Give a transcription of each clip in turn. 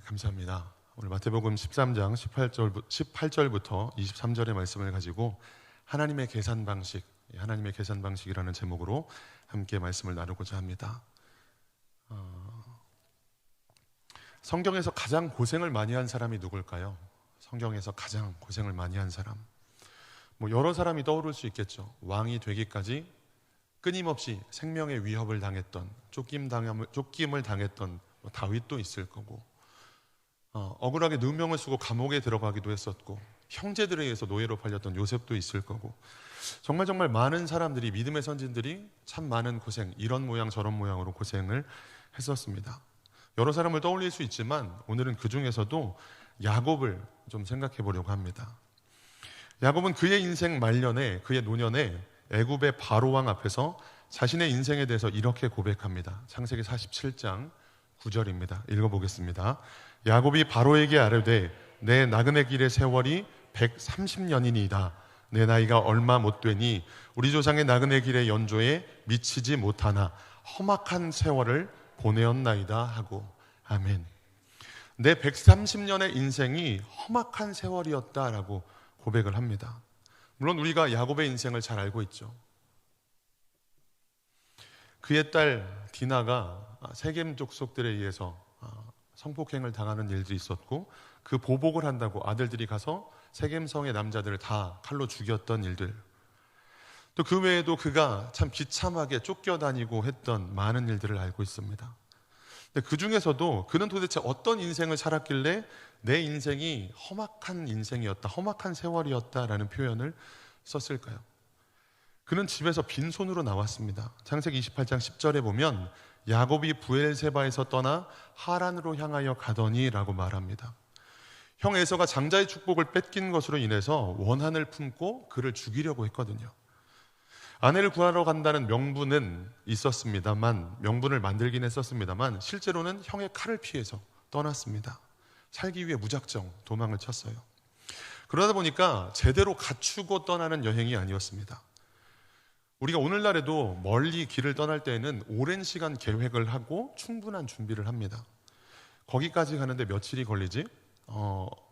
감사합니다. 오늘 마태복음 13장 18절부터 23절의 말씀을 가지고 하나님의 계산 방식이라는 제목으로 함께 말씀을 나누고자 합니다. 성경에서 가장 고생을 많이 한 사람이 누굴까요? 성경에서 가장 고생을 많이 한 사람, 여러 사람이 떠오를 수 있겠죠. 왕이 되기까지 끊임없이 생명의 위협을 당했던, 쫓김을 당했던 다윗도 있을 거고, 억울하게 누명을 쓰고 감옥에 들어가기도 했었고, 형제들에 의해서 노예로 팔렸던 요셉도 있을 거고, 정말 많은 사람들이, 믿음의 선진들이 참 많은 고생, 이런 모양 저런 모양으로 고생을 했었습니다. 여러 사람을 떠올릴 수 있지만 오늘은 그 중에서도 야곱을 좀 생각해 보려고 합니다. 야곱은 그의 인생 말년에, 그의 노년에 애굽의 바로왕 앞에서 자신의 인생에 대해서 이렇게 고백합니다. 창세기 47장 9절입니다. 읽어보겠습니다. 야곱이 바로에게 아뢰되 내 나그네 길의 세월이 130년이니이다. 내 나이가 얼마 못 되니 우리 조상의 나그네 길의 연조에 미치지 못하나 험악한 세월을 보내었나이다 하고. 아멘. 내 130년의 인생이 험악한 세월이었다라고 고백을 합니다. 물론 우리가 야곱의 인생을 잘 알고 있죠. 그의 딸 디나가 세겜 족속들에 의해서 성폭행을 당하는 일들이 있었고, 그 보복을 한다고 아들들이 가서 세겜성의 남자들을 다 칼로 죽였던 일들, 또 그 외에도 그가 참 비참하게 쫓겨다니고 했던 많은 일들을 알고 있습니다. 근데 그 중에서도 그는 도대체 어떤 인생을 살았길래 내 인생이 험악한 인생이었다, 험악한 세월이었다라는 표현을 썼을까요? 그는 집에서 빈손으로 나왔습니다. 창세기 28장 10절에 보면 야곱이 부엘세바에서 떠나 하란으로 향하여 가더니 라고 말합니다. 형 에서가 장자의 축복을 뺏긴 것으로 인해서 원한을 품고 그를 죽이려고 했거든요. 아내를 구하러 간다는 명분은 있었습니다만, 명분을 만들긴 했었습니다만, 실제로는 형의 칼을 피해서 떠났습니다. 살기 위해 무작정 도망을 쳤어요. 그러다 보니까 제대로 갖추고 떠나는 여행이 아니었습니다. 우리가 오늘날에도 멀리 길을 떠날 때에는 오랜 시간 계획을 하고 충분한 준비를 합니다. 거기까지 가는데 며칠이 걸리지?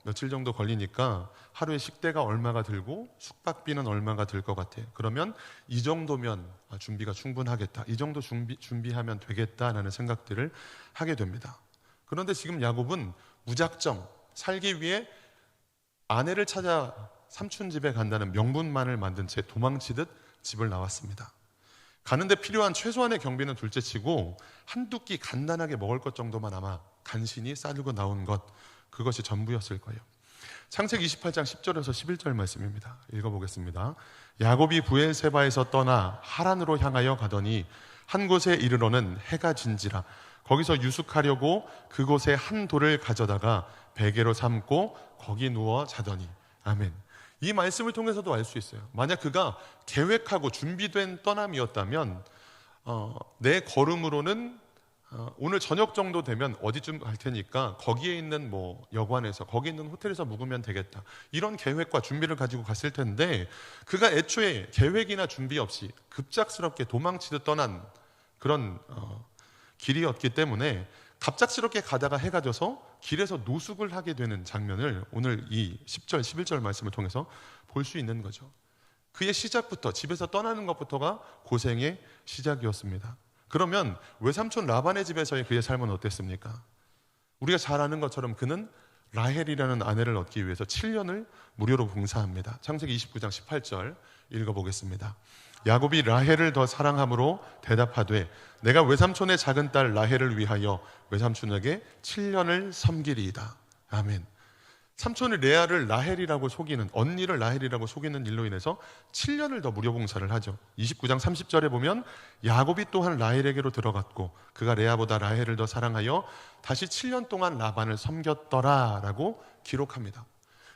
며칠 정도 걸리니까 하루에 식대가 얼마가 들고 숙박비는 얼마가 들 것 같아. 그러면 이 정도면 준비가 충분하겠다, 이 정도 준비하면 되겠다라는 생각들을 하게 됩니다. 그런데 지금 야곱은 무작정 살기 위해 아내를 찾아 삼촌 집에 간다는 명분만을 만든 채 도망치듯 집을 나왔습니다. 가는데 필요한 최소한의 경비는 둘째치고 한두 끼 간단하게 먹을 것 정도만 아마 간신히 싸들고 나온 것, 그것이 전부였을 거예요. 창세기 28장 10절에서 11절 말씀입니다. 읽어보겠습니다. 야곱이 부엘세바에서 떠나 하란으로 향하여 가더니 한 곳에 이르러는 해가 진지라. 거기서 유숙하려고 그곳에 한 돌을 가져다가 베개로 삼고 거기 누워 자더니. 아멘. 이 말씀을 통해서도 알 수 있어요. 만약 그가 계획하고 준비된 떠남이었다면 내 걸음으로는 오늘 저녁 정도 되면 어디쯤 갈 테니까 거기에 있는 여관에서, 거기 있는 호텔에서 묵으면 되겠다, 이런 계획과 준비를 가지고 갔을 텐데, 그가 애초에 계획이나 준비 없이 급작스럽게 도망치듯 떠난 그런 길이었기 때문에 갑작스럽게 가다가 해가 져서 길에서 노숙을 하게 되는 장면을 오늘 이 10절, 11절 말씀을 통해서 볼 수 있는 거죠. 그의 시작부터, 집에서 떠나는 것부터가 고생의 시작이었습니다. 그러면 외삼촌 라반의 집에서의 그의 삶은 어땠습니까? 우리가 잘 아는 것처럼 그는 라헬이라는 아내를 얻기 위해서 7년을 무료로 봉사합니다. 창세기 29장 18절 읽어보겠습니다. 야곱이 라헬을 더 사랑함으로 대답하되 내가 외삼촌의 작은 딸 라헬을 위하여 외삼촌에게 7년을 섬기리이다. 아멘. 삼촌의 레아를 라헬이라고 속이는, 언니를 라헬이라고 속이는 일로 인해서 7년을 더 무료 봉사를 하죠. 29장 30절에 보면 야곱이 또한 라헬에게로 들어갔고 그가 레아보다 라헬을 더 사랑하여 다시 7년 동안 라반을 섬겼더라라고 기록합니다.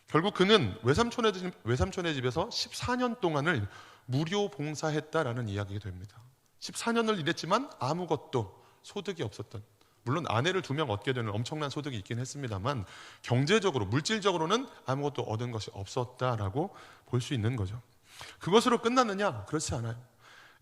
결국 그는 외삼촌의 집에서 14년 동안을 무료 봉사했다라는 이야기가 됩니다. 14년을 일했지만 아무것도 소득이 없었던, 물론 아내를 2명 얻게 되는 엄청난 소득이 있긴 했습니다만 경제적으로, 물질적으로는 아무것도 얻은 것이 없었다라고 볼 수 있는 거죠. 그것으로 끝났느냐? 그렇지 않아요.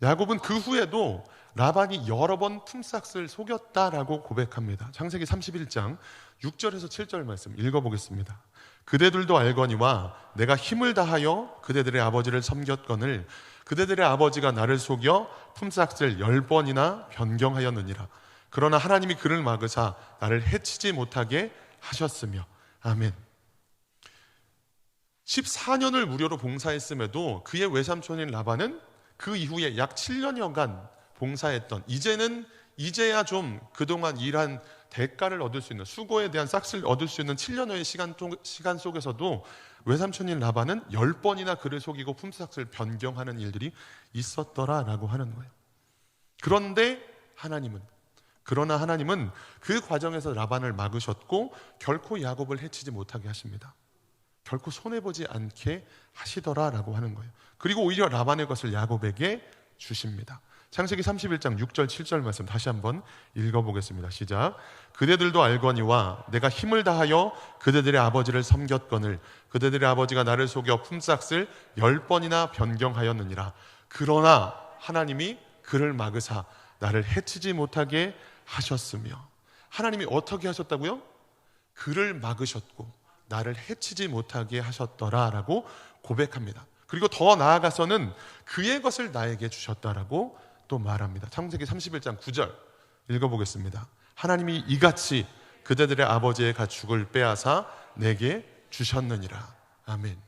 야곱은 그 후에도 라반이 여러 번 품삯을 속였다라고 고백합니다. 창세기 31장 6절에서 7절 말씀 읽어보겠습니다. 그대들도 알거니와 내가 힘을 다하여 그대들의 아버지를 섬겼거늘 그대들의 아버지가 나를 속여 품삯을 10번이나 변경하였느니라. 그러나 하나님이 그를 막으사 나를 해치지 못하게 하셨으며. 아멘. 14년을 무료로 봉사했음에도 그의 외삼촌인 라반은 그 이후에 약 7년여간 봉사했던, 이제야 좀 그동안 일한 대가를 얻을 수 있는, 수고에 대한 싹쓸 얻을 수 있는 7년여의 시간 속에서도 외삼촌인 라반은 10번이나 그를 속이고 품삯을 변경하는 일들이 있었더라라고 하는 거예요. 그러나 하나님은 그 과정에서 라반을 막으셨고 결코 야곱을 해치지 못하게 하십니다. 결코 손해보지 않게 하시더라라고 하는 거예요. 그리고 오히려 라반의 것을 야곱에게 주십니다. 창세기 31장 6절 7절 말씀 다시 한번 읽어보겠습니다. 시작. 그대들도 알거니와 내가 힘을 다하여 그대들의 아버지를 섬겼거늘 그대들의 아버지가 나를 속여 품삯을 10번이나 변경하였느니라. 그러나 하나님이 그를 막으사 나를 해치지 못하게 하셨으며. 하나님이 어떻게 하셨다고요? 그를 막으셨고 나를 해치지 못하게 하셨더라라고 고백합니다. 그리고 더 나아가서는 그의 것을 나에게 주셨다라고 또 말합니다. 창세기 31장 9절 읽어보겠습니다. 하나님이 이같이 그대들의 아버지의 가축을 빼앗아 내게 주셨느니라. 아멘.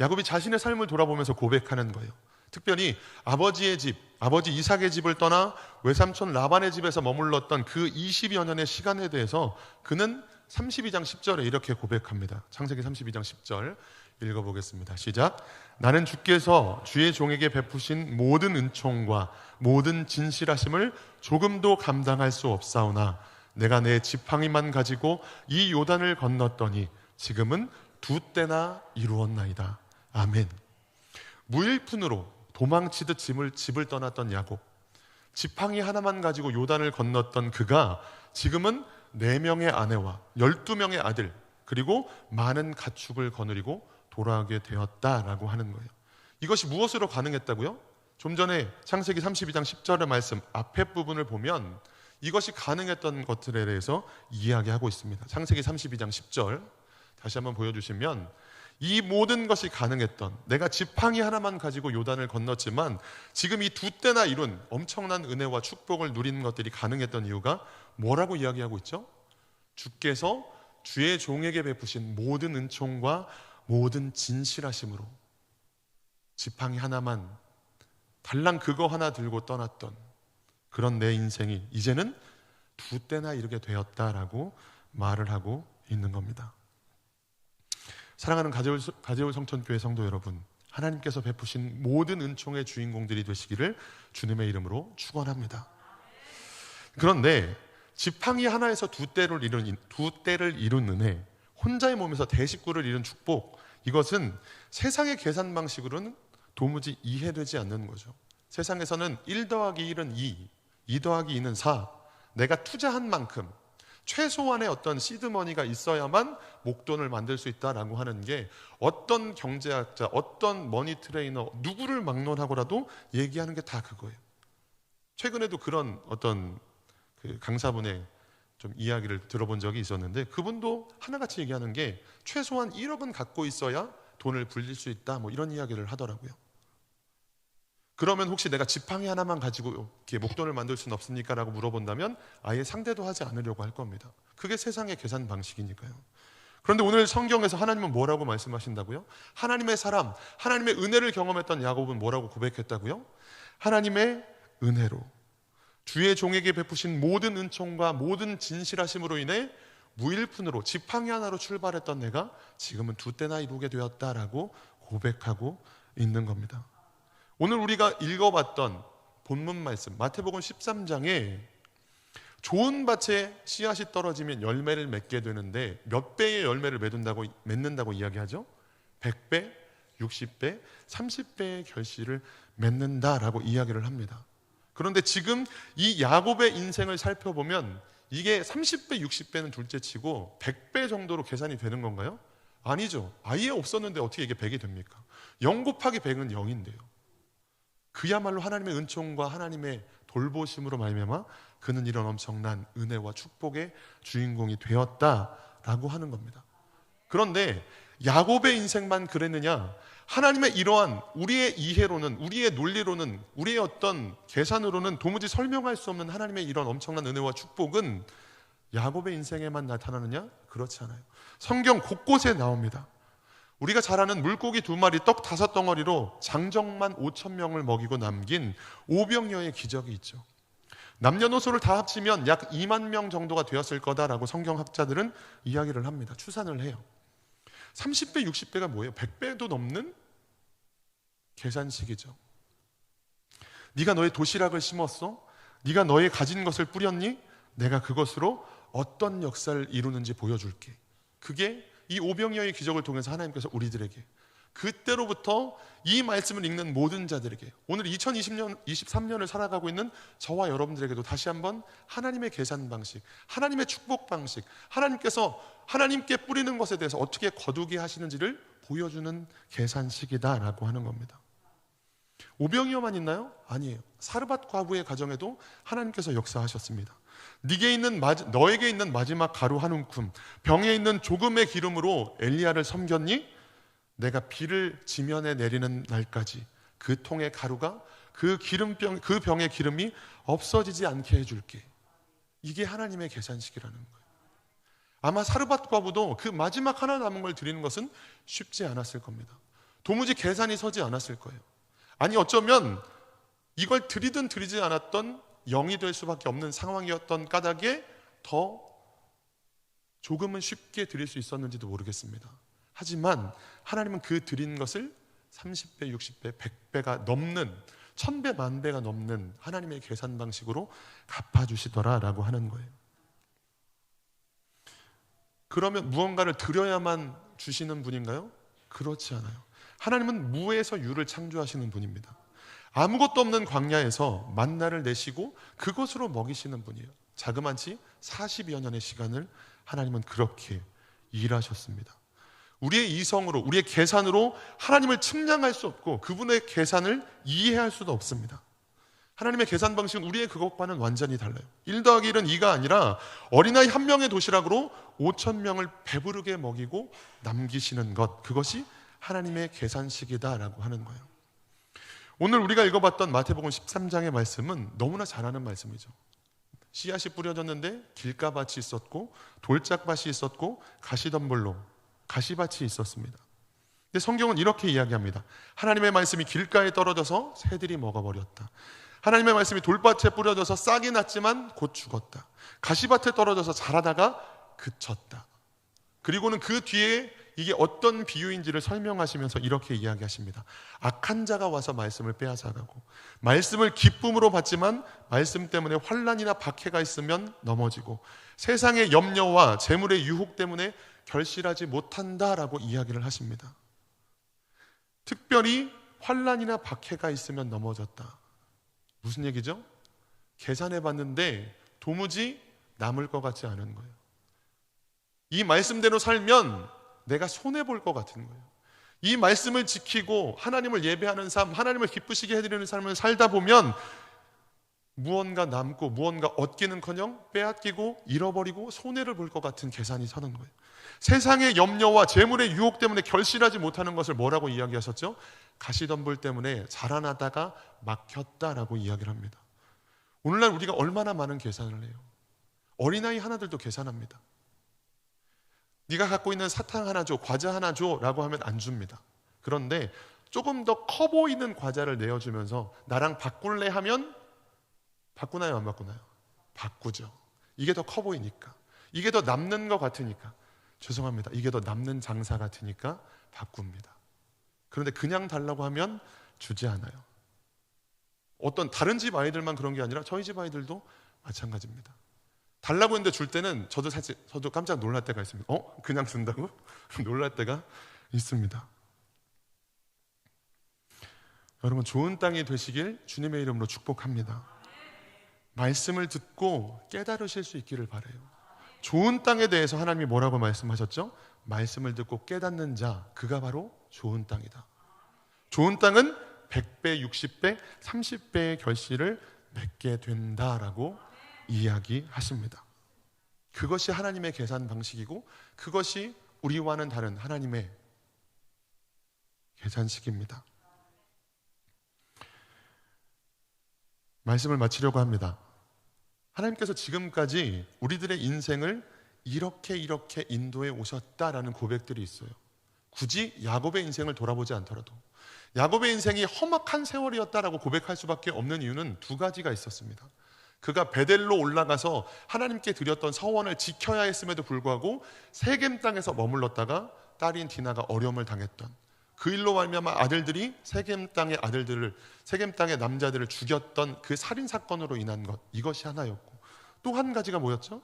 야곱이 자신의 삶을 돌아보면서 고백하는 거예요. 특별히 아버지의 집, 아버지 이삭의 집을 떠나 외삼촌 라반의 집에서 머물렀던 그 20여 년의 시간에 대해서 그는 32장 10절에 이렇게 고백합니다. 창세기 32장 10절 읽어보겠습니다. 시작. 나는 주께서 주의 종에게 베푸신 모든 은총과 모든 진실하심을 조금도 감당할 수 없사오나 내가 내 지팡이만 가지고 이 요단을 건넜더니 지금은 2때나 이루었나이다. 아멘. 무일푼으로 도망치듯 집을 떠났던 야곱, 지팡이 하나만 가지고 요단을 건넜던 그가 지금은 4명의 아내와 12명의 아들 그리고 많은 가축을 거느리고 돌아오게 되었다라고 하는 거예요. 이것이 무엇으로 가능했다고요? 좀 전에 창세기 32장 10절의 말씀 앞에 부분을 보면 이것이 가능했던 것들에 대해서 이야기하고 있습니다. 창세기 32장 10절 다시 한번 보여주시면 이 모든 것이 가능했던, 내가 지팡이 하나만 가지고 요단을 건넜지만 지금 이 2때나 이룬 엄청난 은혜와 축복을 누리는 것들이 가능했던 이유가 뭐라고 이야기하고 있죠? 주께서 주의 종에게 베푸신 모든 은총과 모든 진실하심으로 지팡이 하나만, 달랑 그거 하나 들고 떠났던 그런 내 인생이 이제는 2때나 이르게 되었다라고 말을 하고 있는 겁니다. 사랑하는 가재울 성천교회 성도 여러분, 하나님께서 베푸신 모든 은총의 주인공들이 되시기를 주님의 이름으로 축원합니다. 그런데 지팡이 하나에서 2때를 이룬 은혜, 혼자의 몸에서 대식구를 이룬 축복, 이것은 세상의 계산 방식으로는 도무지 이해되지 않는 거죠. 세상에서는 1 더하기 1은 2, 2 더하기 2는 4, 내가 투자한 만큼 최소한의 어떤 시드머니가 있어야만 목돈을 만들 수 있다라고 하는 게 어떤 경제학자, 어떤 머니 트레이너, 누구를 막론하고라도 얘기하는 게 다 그거예요. 최근에도 그런 어떤 그 강사분의 좀 이야기를 들어본 적이 있었는데 그분도 하나같이 얘기하는 게 최소한 1억은 갖고 있어야 돈을 불릴 수 있다, 뭐 이런 이야기를 하더라고요. 그러면 혹시 내가 지팡이 하나만 가지고 이렇게 목돈을 만들 수는 없습니까? 라고 물어본다면 아예 상대도 하지 않으려고 할 겁니다. 그게 세상의 계산 방식이니까요. 그런데 오늘 성경에서 하나님은 뭐라고 말씀하신다고요? 하나님의 사람, 하나님의 은혜를 경험했던 야곱은 뭐라고 고백했다고요? 하나님의 은혜로 주의 종에게 베푸신 모든 은총과 모든 진실하심으로 인해 무일푼으로 지팡이 하나로 출발했던 내가 지금은 2때나 이루게 되었다라고 고백하고 있는 겁니다. 오늘 우리가 읽어봤던 본문 말씀 마태복음 13장에 좋은 밭에 씨앗이 떨어지면 열매를 맺게 되는데 몇 배의 열매를 맺는다고 이야기하죠? 100배, 60배, 30배의 결실을 맺는다라고 이야기를 합니다. 그런데 지금 이 야곱의 인생을 살펴보면 이게 30배, 60배는 둘째치고 100배 정도로 계산이 되는 건가요? 아니죠. 아예 없었는데 어떻게 이게 100이 됩니까? 0 곱하기 100은 0인데요. 그야말로 하나님의 은총과 하나님의 돌보심으로 말미암아 그는 이런 엄청난 은혜와 축복의 주인공이 되었다라고 하는 겁니다. 그런데 야곱의 인생만 그랬느냐? 하나님의 이러한 우리의 이해로는, 우리의 논리로는, 우리의 어떤 계산으로는 도무지 설명할 수 없는 하나님의 이런 엄청난 은혜와 축복은 야곱의 인생에만 나타나느냐? 그렇지 않아요. 성경 곳곳에 나옵니다. 우리가 잘 아는 물고기 2마리, 떡 5덩어리로 장정만 5,000명을 먹이고 남긴 오병이어의 기적이 있죠. 남녀노소를 다 합치면 약 2만 명 정도가 되었을 거다라고 성경학자들은 이야기를 합니다. 추산을 해요. 30배, 60배가 뭐예요? 100배도 넘는 계산식이죠. 네가 너의 도시락을 심었어? 네가 너의 가진 것을 뿌렸니? 내가 그것으로 어떤 역사를 이루는지 보여줄게. 그게 이 오병이어의 기적을 통해서 하나님께서 우리들에게, 그때로부터 이 말씀을 읽는 모든 자들에게, 오늘 2020년, 23년을 살아가고 있는 저와 여러분들에게도 다시 한번 하나님의 계산 방식, 하나님의 축복 방식, 하나님께서 하나님께 뿌리는 것에 대해서 어떻게 거두게 하시는지를 보여주는 계산식이다라고 하는 겁니다. 오병이어만 있나요? 아니에요. 사르밧 과부의 가정에도 하나님께서 역사하셨습니다. 너에게 있는 마지막 가루 한 움큼, 병에 있는 조금의 기름으로 엘리야를 섬겼니? 내가 비를 지면에 내리는 날까지 그 통의 가루가 그 병의 기름이 없어지지 않게 해줄게. 이게 하나님의 계산식이라는 거예요. 아마 사르밧 과부도 그 마지막 하나 남은 걸 드리는 것은 쉽지 않았을 겁니다. 도무지 계산이 서지 않았을 거예요. 아니 어쩌면 이걸 드리든 드리지 않았던 0이 될 수밖에 없는 상황이었던 까닭에 더 조금은 쉽게 드릴 수 있었는지도 모르겠습니다. 하지만 하나님은 그 드린 것을 30배, 60배, 100배가 넘는, 1000배, 10,000배가 넘는 하나님의 계산 방식으로 갚아주시더라라고 하는 거예요. 그러면 무언가를 드려야만 주시는 분인가요? 그렇지 않아요. 하나님은 무에서 유를 창조하시는 분입니다. 아무것도 없는 광야에서 만나를 내시고 그것으로 먹이시는 분이에요. 자그마치 40여 년의 시간을 하나님은 그렇게 일하셨습니다. 우리의 이성으로, 우리의 계산으로 하나님을 측량할 수 없고 그분의 계산을 이해할 수도 없습니다. 하나님의 계산 방식은 우리의 그것과는 완전히 달라요. 1 더하기 1은 2가 아니라 어린아이 한 명의 도시락으로 5,000명을 배부르게 먹이고 남기시는 것, 그것이 하나님의 계산식이다라고 하는 거예요. 오늘 우리가 읽어봤던 마태복음 13장의 말씀은 너무나 잘 아는 말씀이죠. 씨앗이 뿌려졌는데 길가밭이 있었고 돌짝밭이 있었고 가시덤불로 가시밭이 있었습니다. 근데 성경은 이렇게 이야기합니다. 하나님의 말씀이 길가에 떨어져서 새들이 먹어버렸다. 하나님의 말씀이 돌밭에 뿌려져서 싹이 났지만 곧 죽었다. 가시밭에 떨어져서 자라다가 그쳤다. 그리고는 그 뒤에 이게 어떤 비유인지를 설명하시면서 이렇게 이야기하십니다. 악한 자가 와서 말씀을 빼앗아가고 말씀을 기쁨으로 받지만 말씀 때문에 환난이나 박해가 있으면 넘어지고 세상의 염려와 재물의 유혹 때문에 결실하지 못한다라고 이야기를 하십니다. 특별히 환난이나 박해가 있으면 넘어졌다. 무슨 얘기죠? 계산해 봤는데 도무지 남을 것 같지 않은 거예요. 이 말씀대로 살면 내가 손해볼 것 같은 거예요. 이 말씀을 지키고 하나님을 예배하는 삶, 하나님을 기쁘시게 해드리는 삶을 살다 보면 무언가 남고 무언가 얻기는커녕 빼앗기고 잃어버리고 손해를 볼 것 같은 계산이 서는 거예요. 세상의 염려와 재물의 유혹 때문에 결실하지 못하는 것을 뭐라고 이야기하셨죠? 가시덤불 때문에 자라나다가 막혔다라고 이야기를 합니다. 오늘날 우리가 얼마나 많은 계산을 해요. 어린아이 하나들도 계산합니다. 네가 갖고 있는 사탕 하나 줘, 과자 하나 줘 라고 하면 안 줍니다. 그런데 조금 더 커 보이는 과자를 내어주면서 나랑 바꿀래 하면 바꾸나요, 안 바꾸나요? 바꾸죠. 이게 더 커 보이니까, 이게 더 남는 것 같으니까, 죄송합니다, 이게 더 남는 장사 같으니까 바꿉니다. 그런데 그냥 달라고 하면 주지 않아요. 어떤 다른 집 아이들만 그런 게 아니라 저희 집 아이들도 마찬가지입니다. 달라고 했는데 줄 때는 저도 깜짝 놀랄 때가 있습니다. 그냥 준다고? 놀랄 때가 있습니다. 여러분, 좋은 땅이 되시길 주님의 이름으로 축복합니다. 말씀을 듣고 깨달으실 수 있기를 바라요. 좋은 땅에 대해서 하나님이 뭐라고 말씀하셨죠? 말씀을 듣고 깨닫는 자, 그가 바로 좋은 땅이다. 좋은 땅은 100배, 60배, 30배의 결실을 맺게 된다라고 이야기하십니다. 그것이 하나님의 계산 방식이고 그것이 우리와는 다른 하나님의 계산식입니다. 말씀을 마치려고 합니다. 하나님께서 지금까지 우리들의 인생을 이렇게 인도해 오셨다라는 고백들이 있어요. 굳이 야곱의 인생을 돌아보지 않더라도 야곱의 인생이 험악한 세월이었다라고 고백할 수밖에 없는 이유는 두 가지가 있었습니다. 그가 베델로 올라가서 하나님께 드렸던 서원을 지켜야 했음에도 불구하고 세겜 땅에서 머물렀다가 딸인 디나가 어려움을 당했던 그 일로 말미암아 아들들이 세겜 땅의 남자들을 죽였던 그 살인 사건으로 인한 것, 이것이 하나였고, 또 한 가지가 뭐였죠?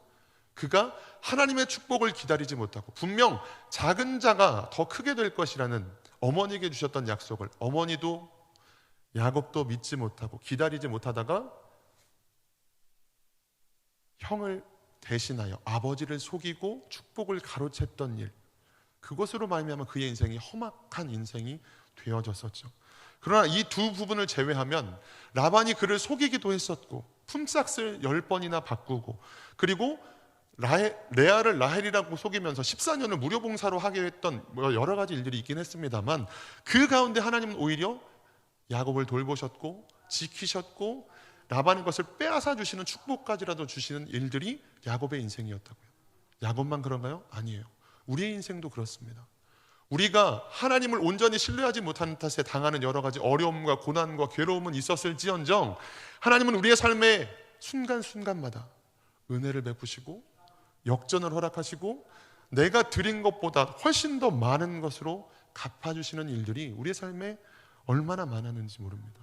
그가 하나님의 축복을 기다리지 못하고 분명 작은 자가 더 크게 될 것이라는 어머니에게 주셨던 약속을 어머니도 야곱도 믿지 못하고 기다리지 못하다가 형을 대신하여 아버지를 속이고 축복을 가로챘던 일, 그것으로 말미암아 그의 인생이 험악한 인생이 되어졌었죠. 그러나 이 두 부분을 제외하면 라반이 그를 속이기도 했었고 품삯을 10번이나 바꾸고 그리고 레아를 라헬이라고 속이면서 14년을 무료 봉사로 하게 했던 여러 가지 일들이 있긴 했습니다만 그 가운데 하나님은 오히려 야곱을 돌보셨고 지키셨고 라반의 것을 빼앗아 주시는 축복까지라도 주시는 일들이 야곱의 인생이었다고요. 야곱만 그런가요? 아니에요. 우리의 인생도 그렇습니다. 우리가 하나님을 온전히 신뢰하지 못하는 탓에 당하는 여러 가지 어려움과 고난과 괴로움은 있었을지언정 하나님은 우리의 삶의 순간순간마다 은혜를 베푸시고 역전을 허락하시고 내가 드린 것보다 훨씬 더 많은 것으로 갚아주시는 일들이 우리의 삶에 얼마나 많았는지 모릅니다.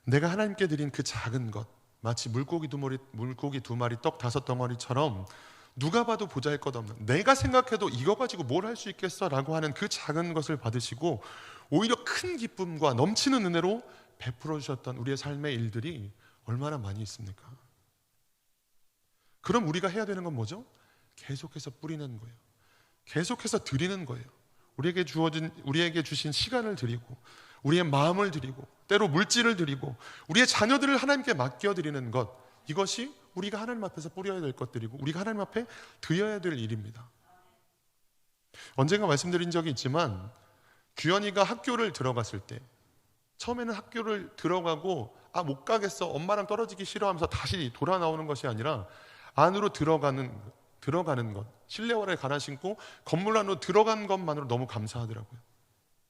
내가 하나님께 드린 그 작은 것, 마치 물고기 두 마리 떡 5덩어리처럼 누가 봐도 보잘것없는, 내가 생각해도 이거 가지고 뭘 할 수 있겠어 라고 하는 그 작은 것을 받으시고 오히려 큰 기쁨과 넘치는 은혜로 베풀어 주셨던 우리의 삶의 일들이 얼마나 많이 있습니까? 그럼 우리가 해야 되는 건 뭐죠? 계속해서 뿌리는 거예요. 계속해서 드리는 거예요. 우리에게 주신 시간을 드리고 우리의 마음을 드리고 때로 물질을 드리고 우리의 자녀들을 하나님께 맡겨드리는 것, 이것이 우리가 하나님 앞에서 뿌려야 될 것들이고 우리가 하나님 앞에 드려야 될 일입니다. 언젠가 말씀드린 적이 있지만 규현이가 학교를 들어갔을 때 처음에는 학교를 들어가고 못 가겠어, 엄마랑 떨어지기 싫어하면서 다시 돌아 나오는 것이 아니라 안으로 들어가는 것, 실내화를 갈아 신고 건물 안으로 들어간 것만으로 너무 감사하더라고요.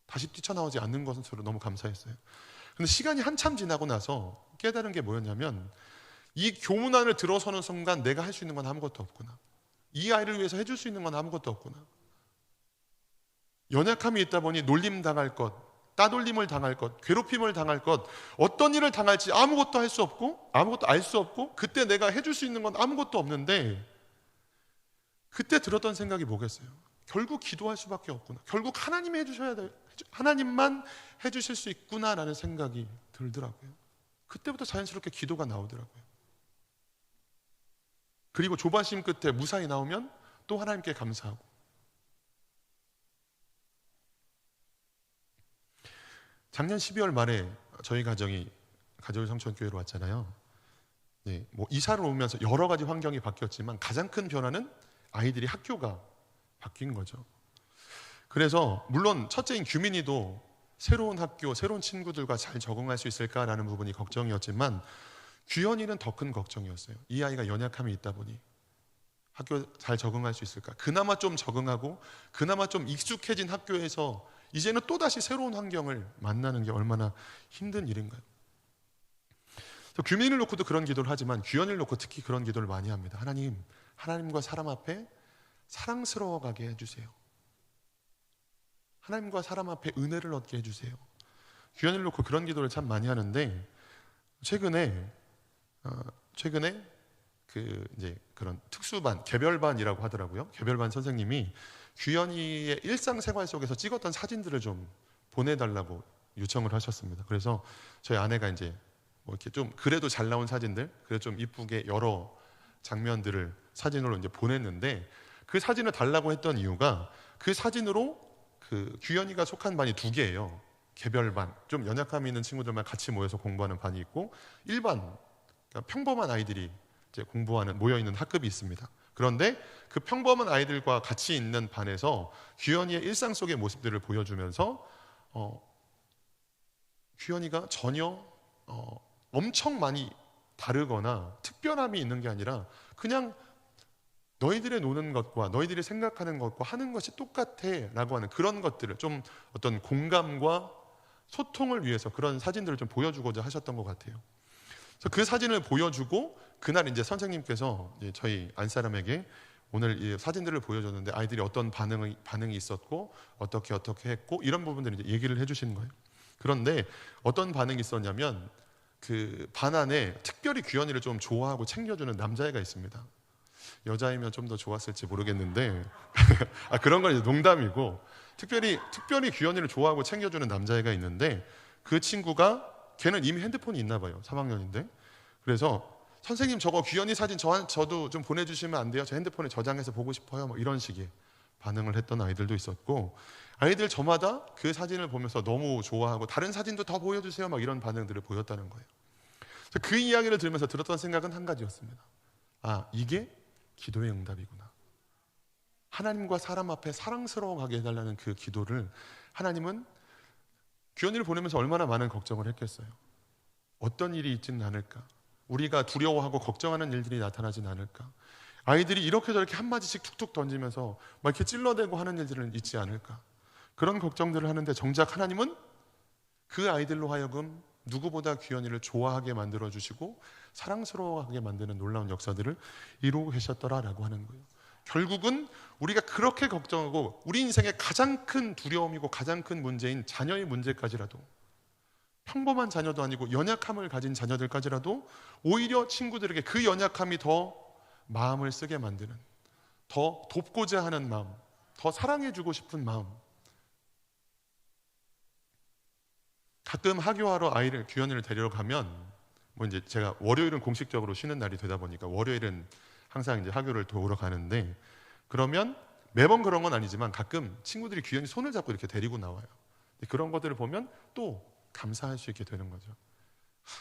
다시 뛰쳐나오지 않는 것으로 너무 감사했어요. 근데 시간이 한참 지나고 나서 깨달은 게 뭐였냐면 이 교문 안을 들어서는 순간 내가 할 수 있는 건 아무것도 없구나. 이 아이를 위해서 해줄 수 있는 건 아무것도 없구나. 연약함이 있다 보니 놀림 당할 것, 따돌림을 당할 것, 괴롭힘을 당할 것, 어떤 일을 당할지 아무것도 할 수 없고 아무것도 알 수 없고 그때 내가 해줄 수 있는 건 아무것도 없는데 그때 들었던 생각이 뭐겠어요? 결국 기도할 수밖에 없구나. 결국 하나님만 해주실 수 있구나라는 생각이 들더라고요. 그때부터 자연스럽게 기도가 나오더라고요. 그리고 조바심 끝에 무사히 나오면 또 하나님께 감사하고. 작년 12월 말에 저희 가정이 가족의 성천교회로 왔잖아요. 네, 이사를 오면서 여러 가지 환경이 바뀌었지만 가장 큰 변화는 아이들이 학교가 바뀐 거죠. 그래서 물론 첫째인 규민이도 새로운 학교, 새로운 친구들과 잘 적응할 수 있을까라는 부분이 걱정이었지만 규현이는 더 큰 걱정이었어요. 이 아이가 연약함이 있다 보니 학교 잘 적응할 수 있을까? 그나마 좀 적응하고 그나마 좀 익숙해진 학교에서 이제는 또다시 새로운 환경을 만나는 게 얼마나 힘든 일인가요? 규민을 놓고도 그런 기도를 하지만 규현을 놓고 특히 그런 기도를 많이 합니다. 하나님과 사람 앞에 사랑스러워가게 해주세요. 하나님과 사람 앞에 은혜를 얻게 해주세요. 규현을 놓고 그런 기도를 참 많이 하는데 최근에 그런 특수반, 개별반이라고 하더라고요. 개별반 선생님이 규현이의 일상생활 속에서 찍었던 사진들을 좀 보내달라고 요청을 하셨습니다. 그래서 저희 아내가 이제 이렇게 좀 그래도 잘 나온 사진들, 그래도 좀 이쁘게 여러 장면들을 사진으로 이제 보냈는데 그 사진을 달라고 했던 이유가 그 사진으로 그 규현이가 속한 반이 두 개예요. 개별반, 좀 연약함이 있는 친구들만 같이 모여서 공부하는 반이 있고 일반, 그러니까 평범한 아이들이 이제 공부하는 모여 있는 학급이 있습니다. 그런데 그 평범한 아이들과 같이 있는 반에서 규현이의 일상 속의 모습들을 보여주면서 규현이가 전혀 엄청 많이 다르거나 특별함이 있는 게 아니라 그냥 너희들의 노는 것과 너희들이 생각하는 것과 하는 것이 똑같아 라고 하는 그런 것들을 좀 어떤 공감과 소통을 위해서 그런 사진들을 좀 보여주고자 하셨던 것 같아요. 그래서 그 사진을 보여주고 그날 이제 선생님께서 저희 안사람에게 오늘 이 사진들을 보여줬는데 아이들이 어떤 반응이 있었고 어떻게 했고 이런 부분들을 이제 얘기를 해주시는 거예요. 그런데 어떤 반응이 있었냐면 그 반 안에 특별히 규현이를 좀 좋아하고 챙겨주는 남자애가 있습니다. 여자이면 좀 더 좋았을지 모르겠는데 그런 건 이제 농담이고 특별히 규현이를 좋아하고 챙겨주는 남자애가 있는데 그 친구가 걔는 이미 핸드폰이 있나 봐요. 3학년인데. 그래서 선생님 저거 규현이 사진 저도 좀 보내주시면 안 돼요? 저 핸드폰에 저장해서 보고 싶어요. 뭐 이런 식의 반응을 했던 아이들도 있었고 아이들 저마다 그 사진을 보면서 너무 좋아하고 다른 사진도 더 보여주세요. 막 이런 반응들을 보였다는 거예요. 그래서 그 이야기를 들으면서 들었던 생각은 한 가지였습니다. 이게 기도의 응답이구나. 하나님과 사람 앞에 사랑스러워가게 해달라는 그 기도를 하나님은 규현이를 보내면서 얼마나 많은 걱정을 했겠어요. 어떤 일이 있지는 않을까? 우리가 두려워하고 걱정하는 일들이 나타나진 않을까? 아이들이 이렇게 저렇게 한마디씩 툭툭 던지면서 막 이렇게 찔러대고 하는 일들은 있지 않을까? 그런 걱정들을 하는데 정작 하나님은 그 아이들로 하여금 누구보다 규현이를 좋아하게 만들어주시고 사랑스러워하게 만드는 놀라운 역사들을 이루고 계셨더라라고 하는 거예요. 결국은 우리가 그렇게 걱정하고 우리 인생의 가장 큰 두려움이고 가장 큰 문제인 자녀의 문제까지라도 평범한 자녀도 아니고 연약함을 가진 자녀들까지라도 오히려 친구들에게 그 연약함이 더 마음을 쓰게 만드는, 더 돕고자 하는 마음, 더 사랑해주고 싶은 마음. 가끔 학교하러 규현이를 데리러 가면 뭐 이제 제가 월요일은 공식적으로 쉬는 날이 되다 보니까 월요일은 항상 이제 학교를 도우러 가는데 그러면 매번 그런 건 아니지만 가끔 친구들이 규현이 손을 잡고 이렇게 데리고 나와요. 그런 것들을 보면 또 감사할 수 있게 되는 거죠.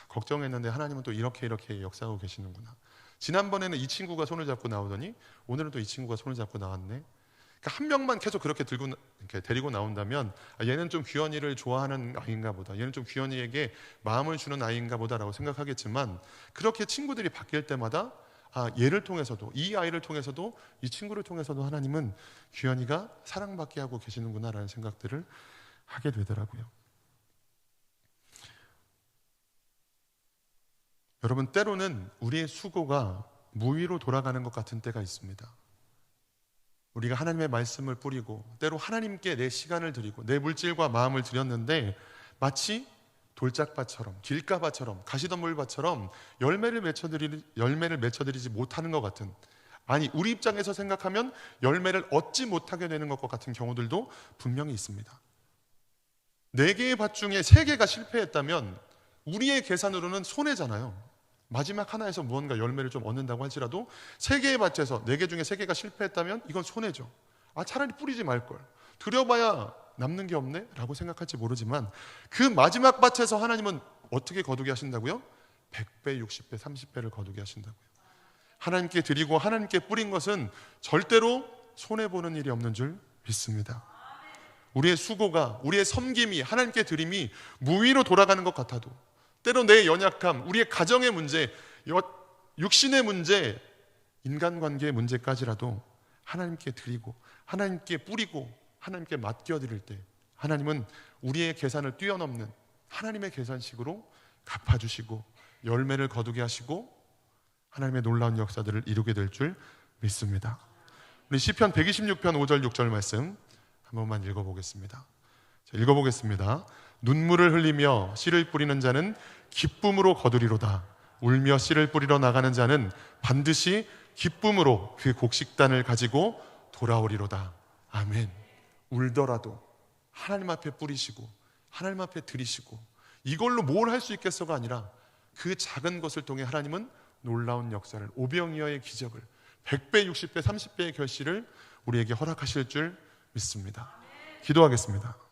걱정했는데 하나님은 또 이렇게 역사하고 계시는구나. 지난번에는 이 친구가 손을 잡고 나오더니 오늘은 또 이 친구가 손을 잡고 나왔네. 그러니까 한 명만 계속 그렇게 이렇게 데리고 나온다면 얘는 좀 규현이를 좋아하는 아이인가 보다, 얘는 좀 규현이에게 마음을 주는 아이인가 보다라고 생각하겠지만 그렇게 친구들이 바뀔 때마다 얘를 통해서도, 이 아이를 통해서도, 이 친구를 통해서도 하나님은 규현이가 사랑받게 하고 계시는구나라는 생각들을 하게 되더라고요. 여러분, 때로는 우리의 수고가 무의로 돌아가는 것 같은 때가 있습니다. 우리가 하나님의 말씀을 뿌리고 때로 하나님께 내 시간을 드리고 내 물질과 마음을 드렸는데 마치 돌짝밭처럼, 길가밭처럼, 가시덤불밭처럼 열매를 맺혀드리지 못하는 것 같은, 아니 우리 입장에서 생각하면 열매를 얻지 못하게 되는 것과 같은 경우들도 분명히 있습니다. 4개의 밭 중에 3개가 실패했다면 우리의 계산으로는 손해잖아요. 마지막 하나에서 무언가 열매를 좀 얻는다고 할지라도 3개의 밭에서 4개 중에 3개가 실패했다면 이건 손해죠. 차라리 뿌리지 말걸, 들여봐야 남는 게 없네 라고 생각할지 모르지만 그 마지막 밭에서 하나님은 어떻게 거두게 하신다고요? 100배, 60배, 30배를 거두게 하신다고요. 하나님께 드리고 하나님께 뿌린 것은 절대로 손해보는 일이 없는 줄 믿습니다. 우리의 수고가, 우리의 섬김이, 하나님께 드림이 무의로 돌아가는 것 같아도 때로 내 연약함, 우리의 가정의 문제, 육신의 문제, 인간관계의 문제까지라도 하나님께 드리고 하나님께 뿌리고 하나님께 맡겨드릴 때 하나님은 우리의 계산을 뛰어넘는 하나님의 계산식으로 갚아주시고 열매를 거두게 하시고 하나님의 놀라운 역사들을 이루게 될 줄 믿습니다. 우리 시편 126편 5절 6절 말씀 한 번만 읽어보겠습니다. 읽어보겠습니다. 눈물을 흘리며 씨를 뿌리는 자는 기쁨으로 거두리로다. 울며 씨를 뿌리러 나가는 자는 반드시 기쁨으로 그 곡식단을 가지고 돌아오리로다. 아멘. 울더라도 하나님 앞에 뿌리시고 하나님 앞에 드리시고 이걸로 뭘 할 수 있겠어가 아니라 그 작은 것을 통해 하나님은 놀라운 역사를, 오병이어의 기적을, 100배, 60배, 30배의 결실을 우리에게 허락하실 줄 믿습니다. 기도하겠습니다.